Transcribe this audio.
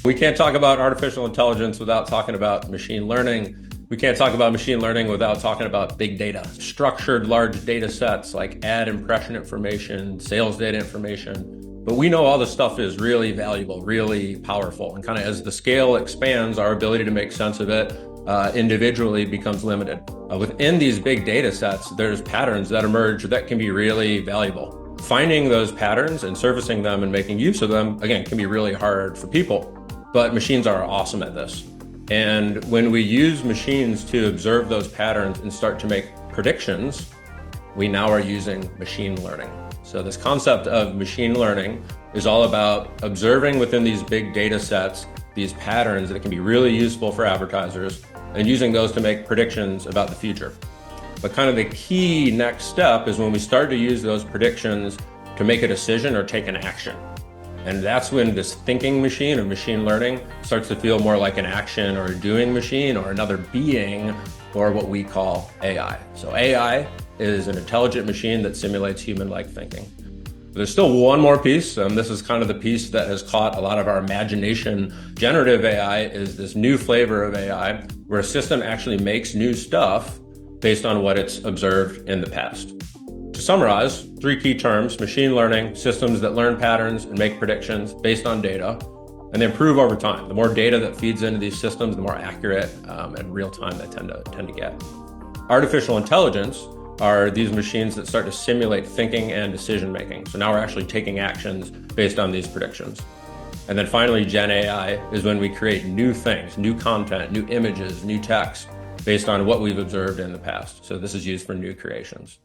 We can't talk about artificial intelligence without talking about machine learning. We can't talk about machine learning without talking about big data. Structured large data sets like ad impression information, sales data information. But we know all this stuff is really valuable, really powerful. And kind of as the scale expands, our ability to make sense of it individually becomes limited. Within these big data sets, there's patterns that emerge that can be really valuable. Finding those patterns and surfacing them and making use of them, again, can be really hard for people. But machines are awesome at this. And when we use machines to observe those patterns and start to make predictions, we now are using machine learning. So this concept of machine learning is all about observing within these big data sets, these patterns that can be really useful for advertisers, and using those to make predictions about the future. But kind of the key next step is when we start to use those predictions to make a decision or take an action. And that's when this thinking machine of machine learning starts to feel more like an action or a doing machine or another being, or what we call AI. So AI is an intelligent machine that simulates human-like thinking. There's still one more piece, and this is kind of the piece that has caught a lot of our imagination. Generative AI is this new flavor of AI where a system actually makes new stuff based on what it's observed in the past. To summarize, three key terms: machine learning, systems that learn patterns and make predictions based on data, and they improve over time. The more data that feeds into these systems, the more accurate and real time they tend to get. Artificial intelligence are these machines that start to simulate thinking and decision making. So now we're actually taking actions based on these predictions. And then finally, Gen AI is when we create new things, new content, new images, new text based on what we've observed in the past. So this is used for new creations.